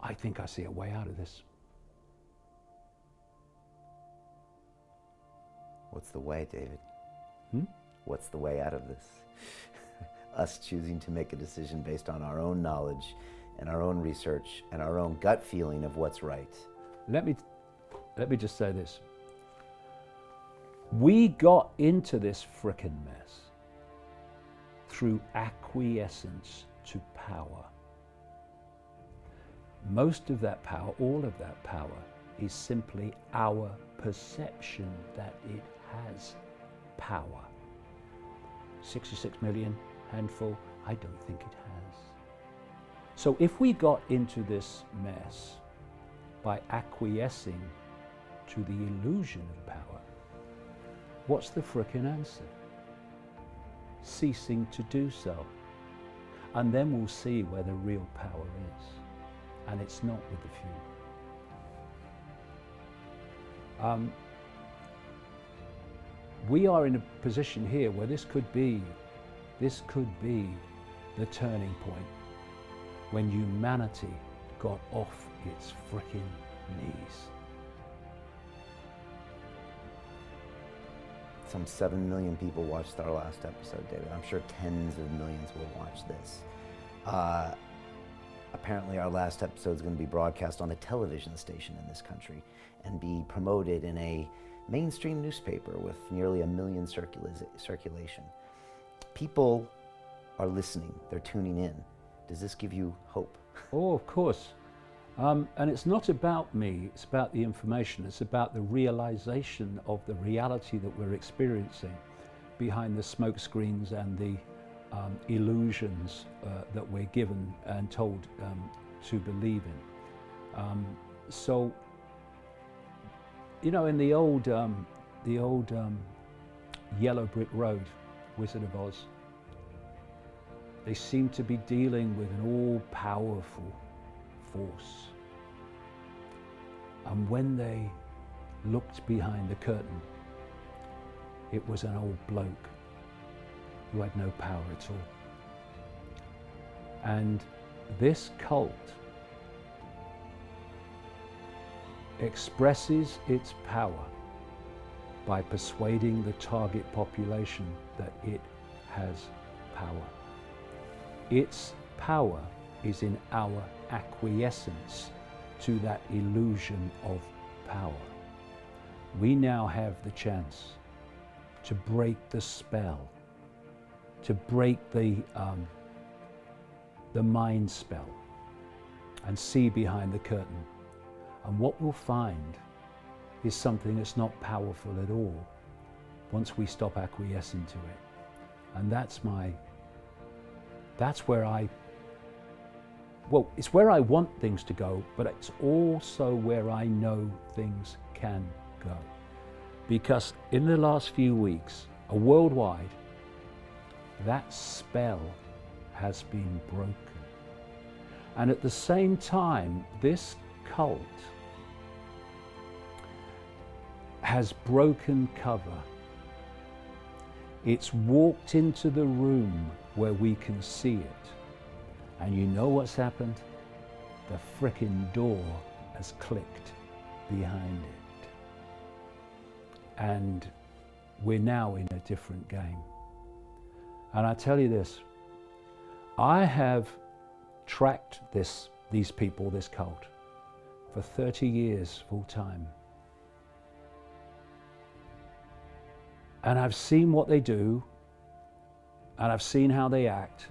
I think I see a way out of this. What's the way, David? Hmm? What's the way out of this? Us choosing to make a decision based on our own knowledge and our own research and our own gut feeling of what's right. Let me just say this. We got into this frickin' mess through acquiescence to power. Most of that power, all of that power, is simply our perception that it has power. 66 million, handful, I don't think it has. So if we got into this mess by acquiescing to the illusion of power, what's the frickin' answer? Ceasing to do so. And then we'll see where the real power is. And it's not with the few. We are in a position here where this could be the turning point when humanity got off its frickin' knees. Some 7 million people watched our last episode, David. I'm sure tens of millions will watch this. Apparently our last episode is going to be broadcast on a television station in this country and be promoted in a mainstream newspaper with nearly 1 million circulation. People are listening, they're tuning in. Does this give you hope? Oh, of course. And it's not about me, it's about the information, it's about the realization of the reality that we're experiencing behind the smoke screens and the illusions that we're given and told to believe in. So, you know, in the old Yellow Brick Road, Wizard of Oz, they seem to be dealing with an all-powerful force. And when they looked behind the curtain, it was an old bloke who had no power at all. And this cult expresses its power by persuading the target population that it has power. Its power is in our acquiescence to that illusion of power. We now have the chance to break the spell, to break the mind spell and see behind the curtain. And what we'll find is something that's not powerful at all once we stop acquiescing to it. And it's where I want things to go, but it's also where I know things can go. Because in the last few weeks, worldwide, that spell has been broken. And at the same time, this cult has broken cover. It's walked into the room where we can see it. And you know what's happened? The frickin' door has clicked behind it. And we're now in a different game. And I tell you this, I have tracked these people, this cult, for 30 years full time. And I've seen what they do, and I've seen how they act,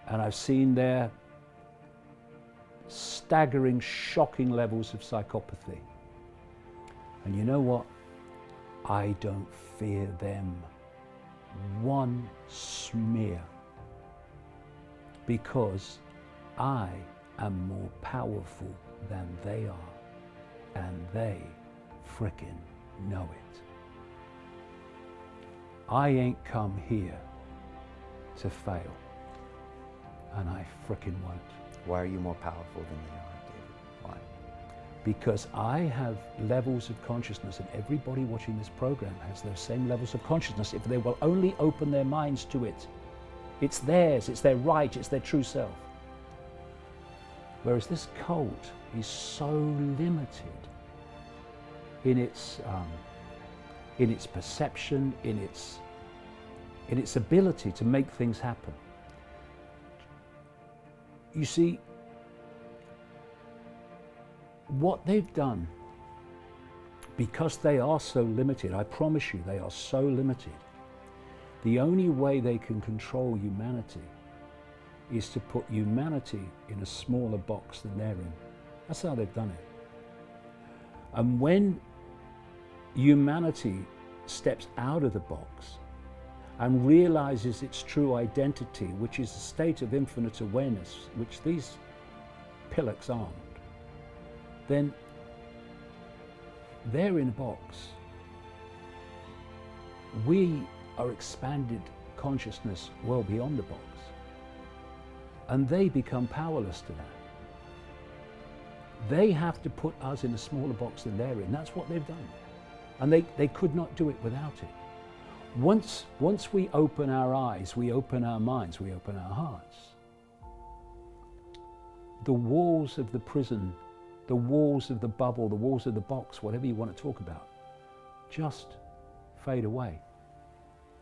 and I've seen their staggering, shocking levels of psychopathy. And you know what? I don't fear them one smear, because I am more powerful than they are, and they frickin' know it. I ain't come here to fail, and I frickin' won't. Why are you more powerful than they are, David? Why? Because I have levels of consciousness, and everybody watching this program has those same levels of consciousness if they will only open their minds to it. It's theirs, it's their right, it's their true self. Whereas this cult is so limited in its perception, in its ability to make things happen. You see, what they've done, because they are so limited, I promise you they are so limited, the only way they can control humanity is to put humanity in a smaller box than they're in. That's how they've done it. And when humanity steps out of the box and realizes its true identity, which is a state of infinite awareness, which these pillocks aren't, then they're in a box. We are expanded consciousness well beyond the box. And they become powerless to that. They have to put us in a smaller box than they're in. That's what they've done. And they could not do it without it. Once we open our eyes, we open our minds, we open our hearts, the walls of the prison, the walls of the bubble, the walls of the box, whatever you want to talk about, just fade away.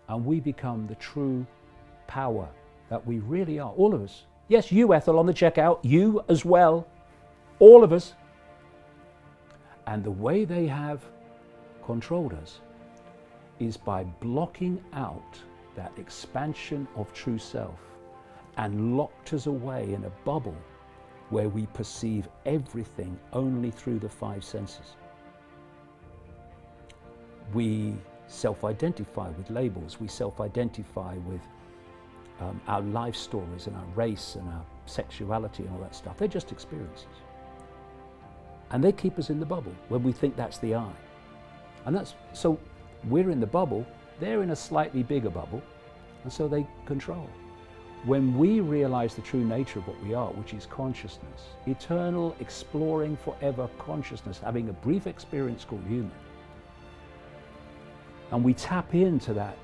And we become the true power that we really are, all of us. Yes, you, Ethel, on the checkout, you as well, all of us. And the way they have controlled us is by blocking out that expansion of true self and locked us away in a bubble where we perceive everything only through the five senses. We self-identify with labels, we self-identify with our life stories and our race and our sexuality and all that stuff. They're just experiences. And they keep us in the bubble when we think that's the I. And that's, so we're in the bubble, they're in a slightly bigger bubble, and so they control. When we realize the true nature of what we are, which is consciousness, eternal, exploring forever consciousness, having a brief experience called human, and we tap into that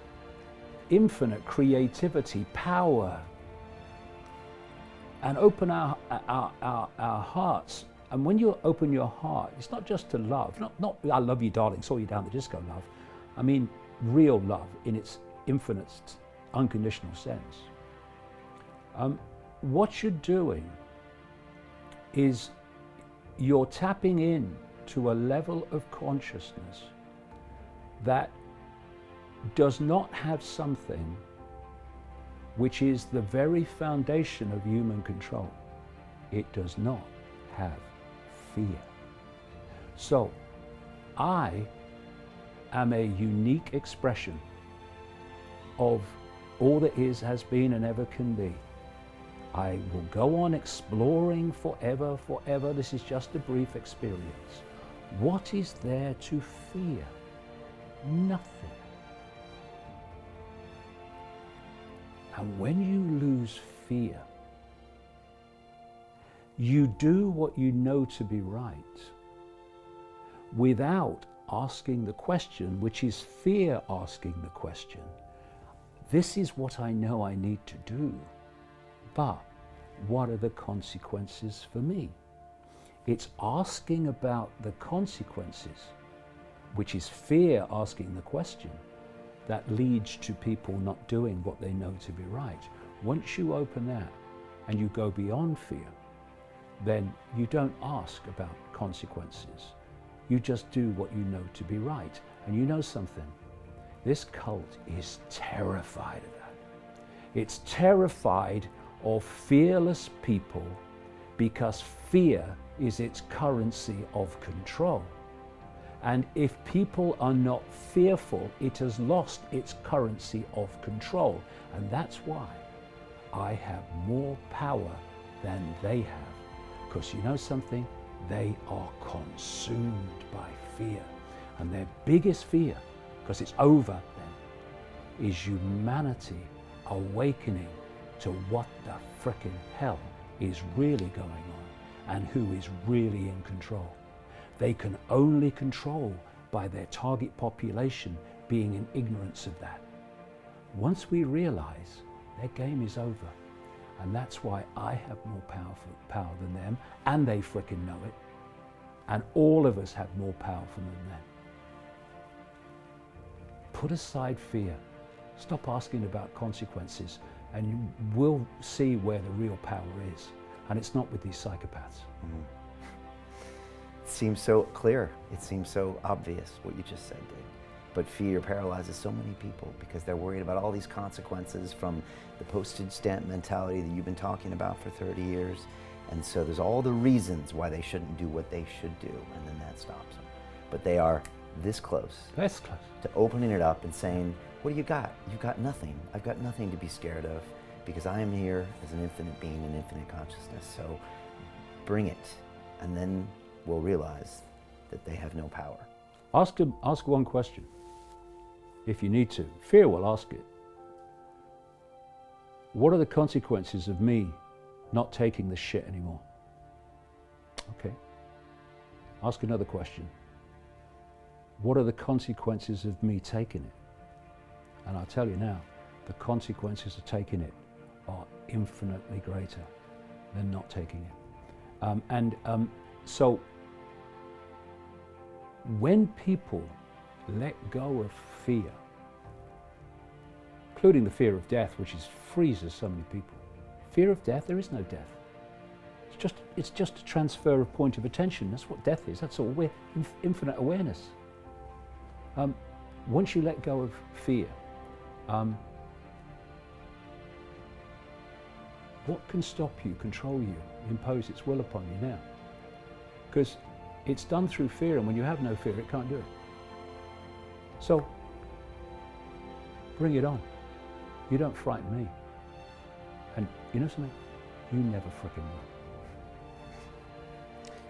infinite creativity, power, and open our hearts. And when you open your heart, it's not just to love, not I love you, darling, saw you down the disco love. I mean real love in its infinite, unconditional sense. What you're doing is you're tapping in to a level of consciousness that does not have something which is the very foundation of human control. It does not have fear. So I am a unique expression of all that is, has been, and ever can be. I will go on exploring forever, forever. This is just a brief experience. What is there to fear? Nothing. And when you lose fear, you do what you know to be right without asking the question, which is fear asking the question. This is what I know I need to do, but what are the consequences for me? It's asking about the consequences, which is fear asking the question, that leads to people not doing what they know to be right. Once you open that and you go beyond fear, then you don't ask about consequences. You just do what you know to be right. And you know something? This cult is terrified of that. It's terrified of fearless people because fear is its currency of control. And if people are not fearful, it has lost its currency of control. And that's why I have more power than they have. Because you know something? They are consumed by fear. And their biggest fear, because it's over then, is humanity awakening to what the frickin' hell is really going on and who is really in control. They can only control by their target population being in ignorance of that. Once we realize their game is over And that's why I have more power than them, and they frickin' know it. And all of us have more power than them. Put aside fear. Stop asking about consequences, and you will see where the real power is. And it's not with these psychopaths. Mm. It seems so clear. It seems so obvious what you just said, Dave. But fear paralyzes so many people because they're worried about all these consequences from the postage stamp mentality that you've been talking about for 30 years. And so there's all the reasons why they shouldn't do what they should do, and then that stops them. But they are this close. This close. To opening it up and saying, what do you got? You've got nothing. I've got nothing to be scared of because I am here as an infinite being in infinite consciousness. So bring it, and then we'll realize that they have no power. Ask one question. If you need to. Fear will ask it. What are the consequences of me not taking this shit anymore? Okay. Ask another question. What are the consequences of me taking it? And I'll tell you now, the consequences of taking it are infinitely greater than not taking it. So when people let go of fear, including the fear of death, which freezes so many people. Fear of death, there is no death. It's just a transfer of point of attention. That's what death is. That's all. We're infinite awareness. Once you let go of fear, what can stop you, control you, impose its will upon you now? Because it's done through fear, and when you have no fear, it can't do it. So, bring it on. You don't frighten me. And you know something? You never frickin' will.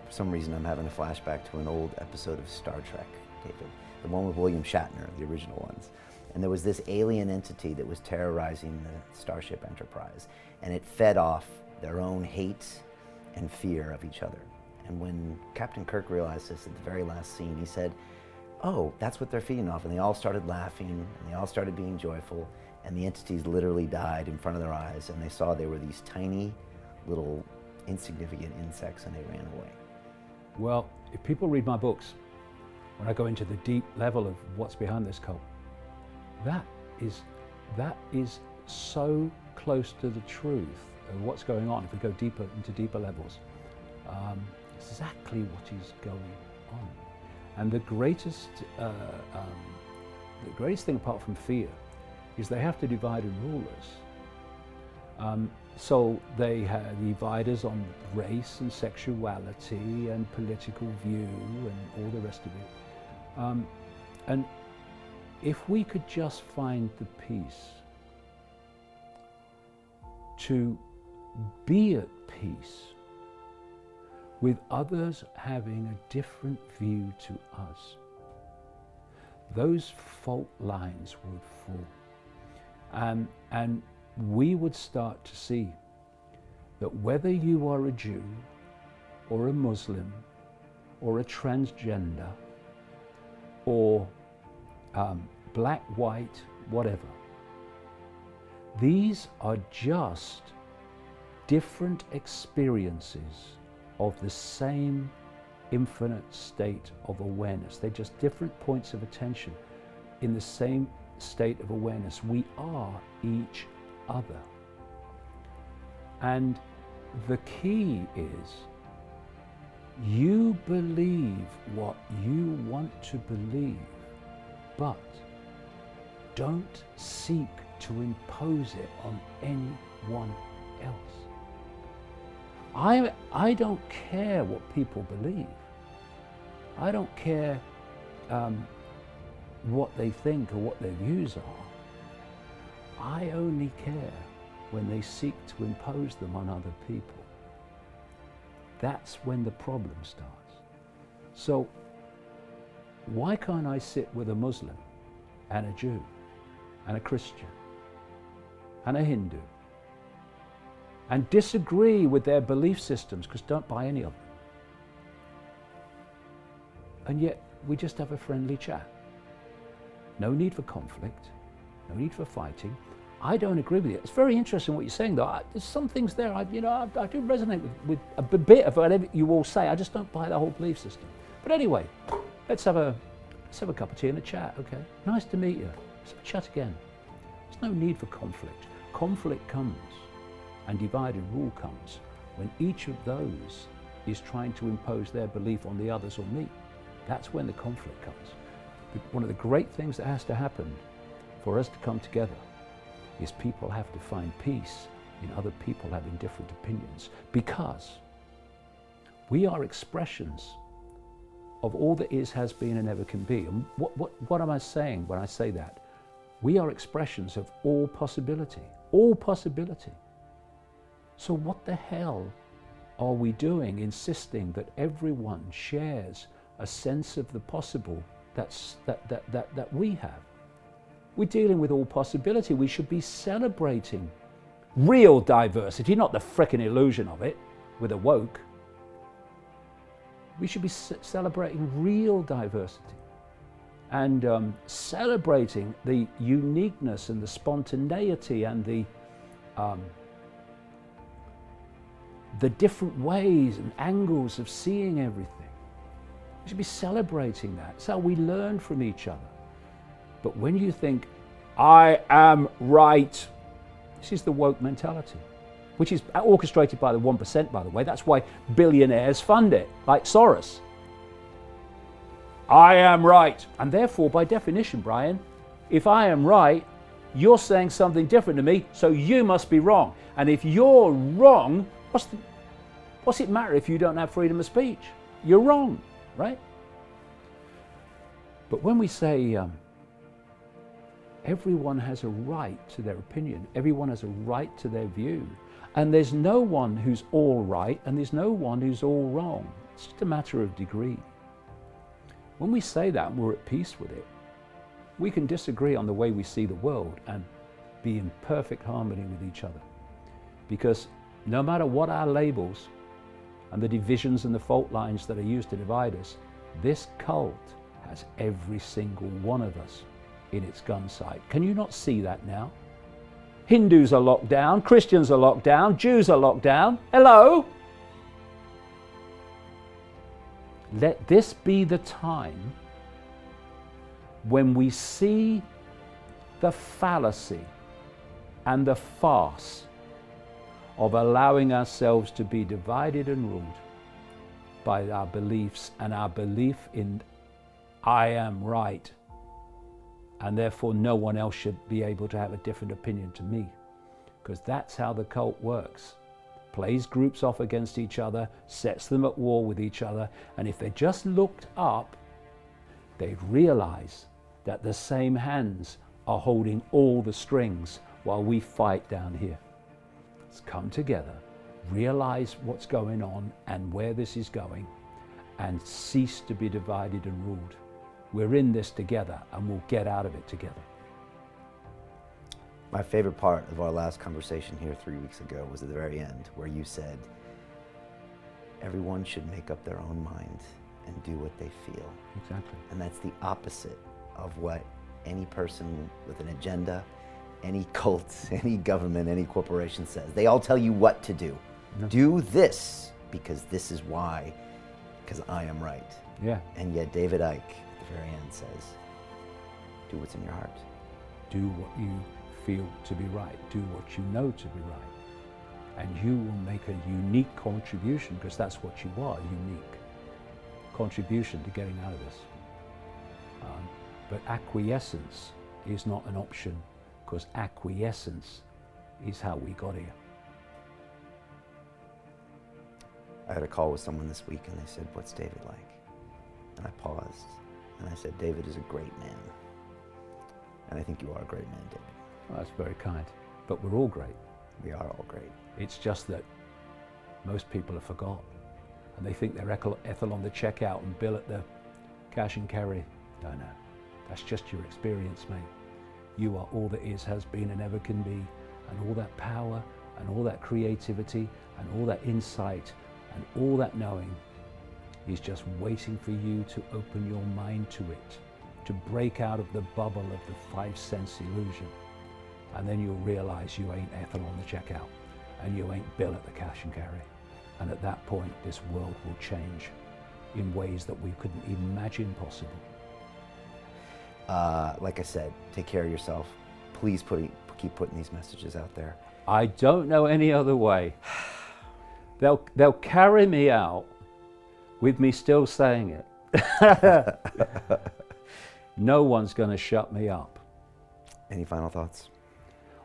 For some reason, I'm having a flashback to an old episode of Star Trek, David. The one with William Shatner, the original ones. And there was this alien entity that was terrorizing the Starship Enterprise. And it fed off their own hate and fear of each other. And when Captain Kirk realized this at the very last scene, he said, oh, that's what they're feeding off. And they all started laughing, and they all started being joyful, and the entities literally died in front of their eyes, and they saw they were these tiny, little, insignificant insects, and they ran away. Well, if people read my books, when I go into the deep level of what's behind this cult, that is so close to the truth of what's going on. If we go deeper into deeper levels, exactly what is going on. And the greatest thing apart from fear is they have to divide and rule us. So they divide us on race and sexuality and political view and all the rest of it. And if we could just find the peace to be at peace with others having a different view to us, those fault lines would fall. And we would start to see that whether you are a Jew or a Muslim or a transgender or black, white, whatever, these are just different experiences of the same infinite state of awareness. They're just different points of attention in the same state of awareness. We are each other. And the key is you believe what you want to believe, but don't seek to impose it on anyone else. I don't care what people believe. I don't care what they think or what their views are. I only care when they seek to impose them on other people. That's when the problem starts. So why can't I sit with a Muslim and a Jew and a Christian and a Hindu and disagree with their belief systems, because don't buy any of them, and yet we just have a friendly chat? No need for conflict, no need for fighting. I don't agree with you. It's very interesting what you're saying, though. There's some things there, I do resonate with a bit of whatever you all say. I just don't buy the whole belief system. But anyway, let's have a cup of tea and a chat, okay? Nice to meet you. Let's have a chat again. There's no need for conflict. Conflict comes, and divide and rule comes, when each of those is trying to impose their belief on the others or me. That's when the conflict comes. One of the great things that has to happen for us to come together is people have to find peace in other people having different opinions, because we are expressions of all that is, has been, and ever can be. And what am I saying when I say that? We are expressions of all possibility, all possibility. So what the hell are we doing insisting that everyone shares a sense of the possible that we have? We're dealing with all possibility. We should be celebrating real diversity, not the frickin' illusion of it with a woke. We should be celebrating real diversity and celebrating the uniqueness and the spontaneity and the different ways and angles of seeing everything. We should be celebrating that. It's how we learn from each other. But when you think, I am right, this is the woke mentality, which is orchestrated by the 1%, by the way. That's why billionaires fund it, like Soros. I am right. And therefore, by definition, Brian, if I am right, you're saying something different to me, so you must be wrong. And if you're wrong, what's it matter if you don't have freedom of speech? You're wrong, right? But when we say everyone has a right to their opinion, everyone has a right to their view, and there's no one who's all right and there's no one who's all wrong. It's just a matter of degree. When we say that and we're at peace with it, we can disagree on the way we see the world and be in perfect harmony with each other. Because no matter what our labels and the divisions and the fault lines that are used to divide us, this cult has every single one of us in its gun sight. Can you not see that now? Hindus are locked down, Christians are locked down, Jews are locked down. Hello? Let this be the time when we see the fallacy and the farce of allowing ourselves to be divided and ruled by our beliefs and our belief in I am right, and therefore no one else should be able to have a different opinion to me. Because that's how the cult works. Plays groups off against each other, sets them at war with each other, and if they just looked up, they'd realize that the same hands are holding all the strings while we fight down here. Let's come together, realize what's going on and where this is going, and cease to be divided and ruled. We're in this together and we'll get out of it together. My favorite part of our last conversation here 3 weeks ago was at the very end, where you said, everyone should make up their own mind and do what they feel. Exactly. And that's the opposite of what any person with an agenda, any cult, any government, any corporation says. They all tell you what to do. No. Do this because this is why, because I am right. Yeah. And yet David Icke at the very end says, do what's in your heart. Do what you feel to be right. Do what you know to be right. And you will make a unique contribution, because that's what you are, unique contribution to getting out of this. But acquiescence is not an option, because acquiescence is how we got here. I had a call with someone this week and they said, what's David like? And I paused and I said, David is a great man. And I think you are a great man, David. Well, that's very kind. But we're all great. We are all great. It's just that most people have forgotten. And they think they're Ethel on the checkout and Bill at the cash and carry. No. That's just your experience, mate. You are all that is, has been, and ever can be. And all that power and all that creativity and all that insight and all that knowing is just waiting for you to open your mind to it, to break out of the bubble of the five sense illusion And then you'll realize you ain't Ethel on the checkout and you ain't Bill at the cash and carry. And at that point, this world will change in ways that we couldn't imagine possible. Like I said, take care of yourself. Please keep putting these messages out there. I don't know any other way. They'll carry me out with me still saying it. No one's going to shut me up. Any final thoughts?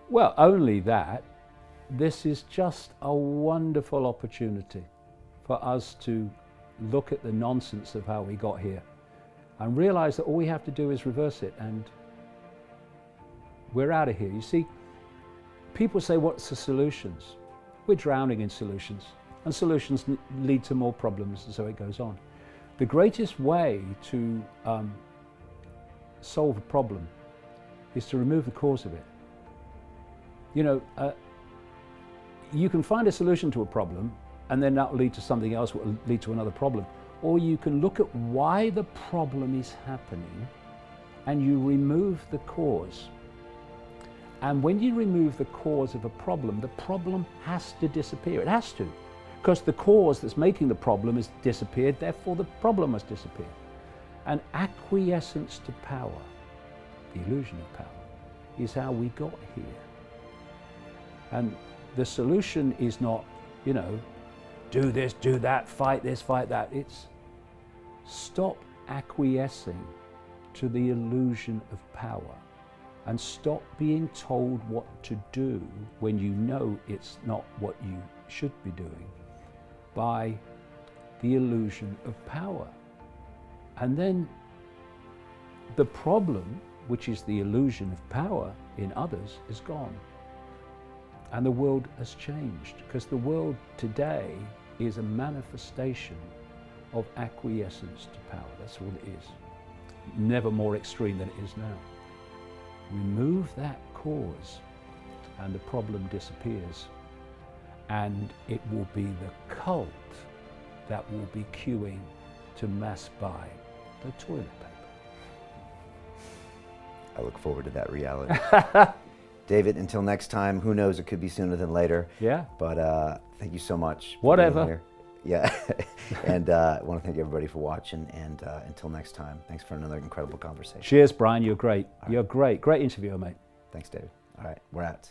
Well, only that this is just a wonderful opportunity for us to look at the nonsense of how we got here and realize that all we have to do is reverse it and we're out of here. You see, people say, what's the solutions? We're drowning in solutions, and solutions lead to more problems, and so it goes on. The greatest way to solve a problem is to remove the cause of it. You know, you can find a solution to a problem and then that will lead to something else, will lead to another problem. Or you can look at why the problem is happening and you remove the cause. And when you remove the cause of a problem, the problem has to disappear. It has to, because the cause that's making the problem has disappeared, therefore the problem must disappear. And acquiescence to power, the illusion of power, is how we got here. And the solution is not, you know, do this, do that, fight this, fight that. It's stop acquiescing to the illusion of power and stop being told what to do when you know it's not what you should be doing by the illusion of power. And then the problem, which is the illusion of power in others, is gone. And the world has changed, because the world today is a manifestation of acquiescence to power. That's all it is. Never more extreme than it is now. Remove that cause and the problem disappears, and it will be the cult that will be queuing to mass buy the toilet paper. I look forward to that reality. David, until next time, who knows, it could be sooner than later. Yeah. But thank you so much for Whatever. being here. Yeah. And I want to thank everybody for watching. And until next time, thanks for another incredible conversation. Cheers, Brian. You're great. You're great. Great interviewer, mate. Thanks, David. All right, we're out.